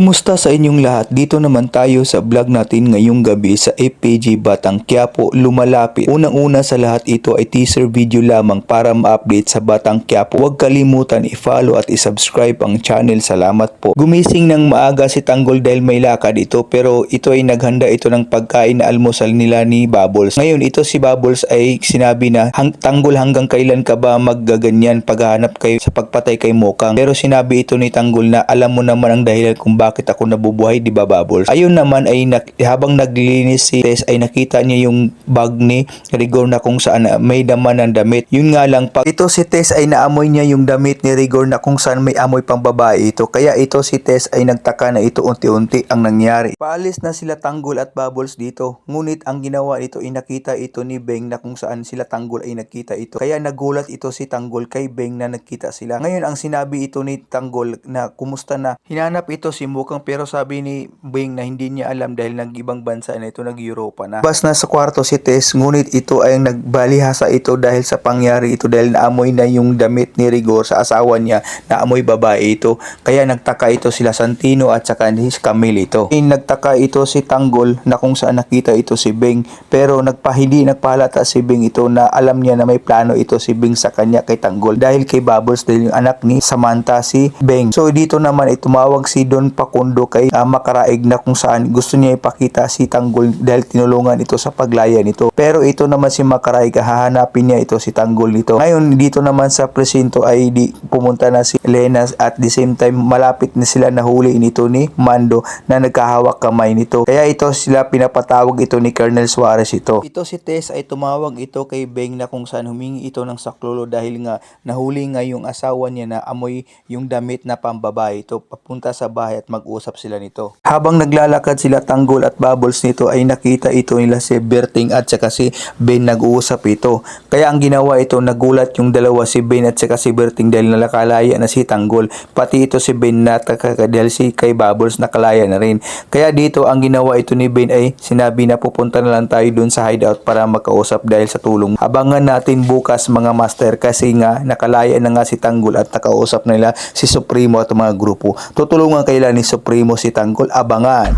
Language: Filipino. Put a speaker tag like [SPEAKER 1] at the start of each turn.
[SPEAKER 1] Kumusta sa inyong lahat? Dito naman tayo sa vlog natin ngayong gabi sa FPJ Batang Quiapo lumalapit. Unang-una sa lahat, ito ay teaser video lamang para ma-update sa Batang Quiapo. Huwag kalimutan i-follow at i-subscribe ang channel. Salamat po. Gumising ng maaga si Tanggol dahil may lakad ito, pero ito ay naghanda ito ng pagkain na almusal nila ni Bubbles. Ngayon ito si Bubbles ay sinabi na, Tanggol, hanggang kailan ka ba maggaganyan paghahanap kayo sa pagpatay kay Mokang? Pero sinabi ito ni Tanggol na alam mo naman ang dahilan kung bakit ako nabubuhay, di ba Bubbles? Ayun naman ay habang naglilinis si Tess ay nakita niya yung bag ni Rigor na kung saan may laman ng damit. Yun nga lang, pag ito si Tess ay naamoy niya yung damit ni Rigor na kung saan may amoy pang babae ito. Kaya ito si Tess ay nagtaka na ito unti-unti ang nangyari. Paalis na sila Tanggol at Bubbles dito. Ngunit ang ginawa nito ay nakita ito ni Beng na kung saan sila Tanggol ay nagkita ito. Kaya nagulat ito si Tanggol kay Beng na nagkita sila. Ngayon ang sinabi ito ni Tanggol na kumusta na. Hinanap ito si Mokang, pero sabi ni Beng na hindi niya alam dahil nag-ibang bansa na ito, nag-Europa na. Bas na sa kwarto si Tess, ngunit ito ay nagbalihasa ito dahil sa pangyari ito, dahil naamoy na yung damit ni Rigor sa asawa niya, naamoy babae ito. Kaya nagtaka ito sila Santino at saka si Camille ito. Nagtaka ito si Tanggol na kung saan nakita ito si Beng, pero hindi nagpahalata si Beng ito na alam niya na may plano ito si Beng sa kanya kay Tanggol dahil kay Bubbles, dahil yung anak ni Samantha si Beng. So dito naman ay tumawag si Don Pakundo kay Makaraig na kung saan gusto niya ipakita si Tanggol dahil tinulungan ito sa paglaya nito. Pero ito naman si Makaraig, hahanapin niya ito si Tanggol nito. Ngayon dito naman sa presinto ay pumunta na si Elena at the same time malapit na sila nahuli nito ni Mando na nagkahawak kamay nito. Kaya ito sila pinapatawag ito ni Colonel Suarez ito. Ito si Tess ay tumawag ito kay Beng na kung saan humingi ito ng saklolo dahil nga nahuli nga yung asawa niya na amoy yung damit na pambabae ito. Papunta sa bahay at mag-usap sila nito. Habang naglalakad sila Tanggol at Bubbles nito ay nakita ito nila si Berting at saka si Ben nag-uusap ito. Kaya ang ginawa ito, nagulat yung dalawa, si Ben at saka si Berting, dahil nalakalaya na si Tanggol. Pati ito si Ben dahil si kay Bubbles nakalaya na rin. Kaya dito ang ginawa ito ni Ben ay sinabi na pupunta na lang tayo dun sa hideout para makausap dahil sa tulong. Abangan natin bukas mga master, kasi nga nakalaya na nga si Tanggol at nakausap nila si Supremo at mga grupo. Tutulungan kaila ni Supremo si Tanggol. Abangan!